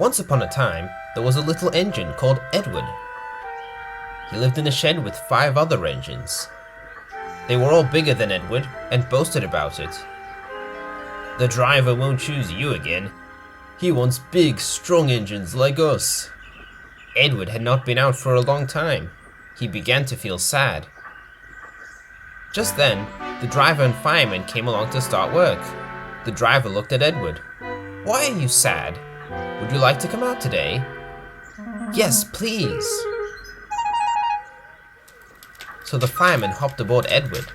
Once upon a time, there was a little engine called Edward. He lived in a shed with 5 other engines. They were all bigger than Edward and boasted about it. "The driver won't choose you again. He wants big, strong engines like us." Edward had not been out for a long time. He began to feel sad. Just then, the driver and fireman came along to start work. The driver looked at Edward. "Why are you sad? Would you like to come out today?" "Yes, please." So the fireman hopped aboard Edward,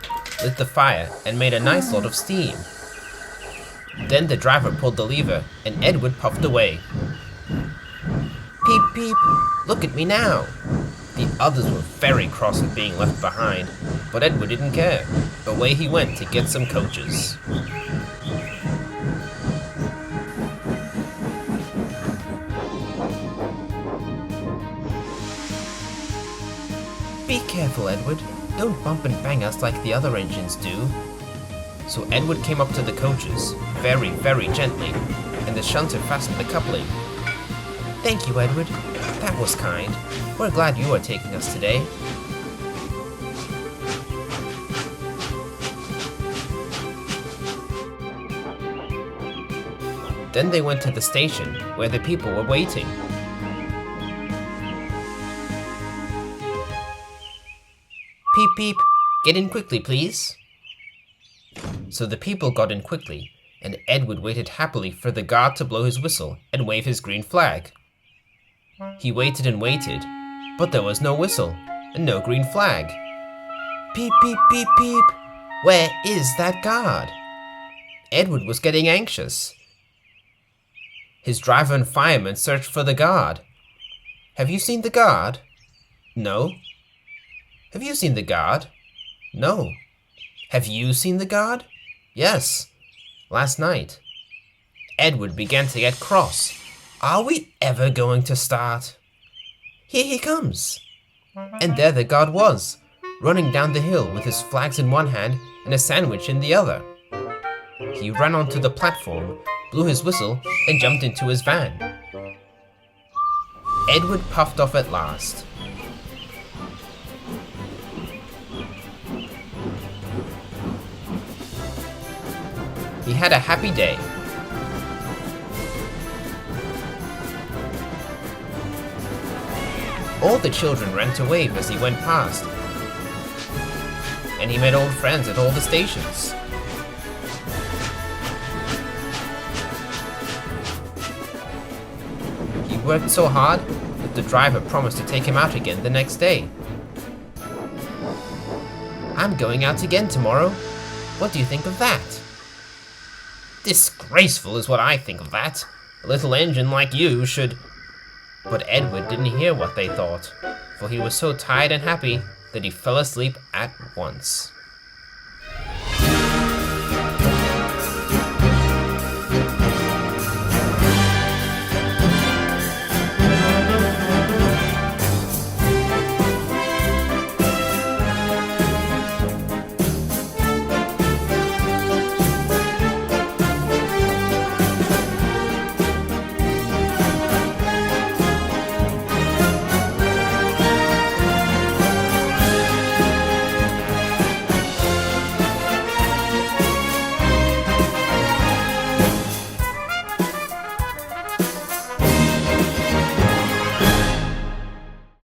lit the fire, and made a nice lot of steam. Then the driver pulled the lever, and Edward puffed away. "Peep, peep, look at me now." The others were very cross at being left behind, but Edward didn't care. Away he went to get some coaches. "Be careful, Edward. Don't bump and bang us like the other engines do." So Edward came up to the coaches, very, very gently, and the shunter fastened the coupling. "Thank you, Edward. That was kind. We're glad you are taking us today." Then they went to the station, where the people were waiting. "Peep, peep, get in quickly, please." So the people got in quickly, and Edward waited happily for the guard to blow his whistle and wave his green flag. He waited and waited, but there was no whistle and no green flag. "Peep, peep, peep, peep, where is that guard?" Edward was getting anxious. His driver and fireman searched for the guard. "Have you seen the guard?" "No." "Have you seen the guard?" "No." "Have you seen the guard?" "Yes, last night." Edward began to get cross. Are we ever going to start? Here he comes. And there the guard was, running down the hill with his flags in one hand and a sandwich in the other. He ran onto the platform, blew his whistle, and jumped into his van. Edward puffed off at last. He had a happy day. All the children ran to wave as he went past, and he met old friends at all the stations. He worked so hard that the driver promised to take him out again the next day. "I'm going out again tomorrow. What do you think of that?" "Disgraceful is what I think of that. A little engine like you should..." But Edward didn't hear what they thought, for he was so tired and happy that he fell asleep at once.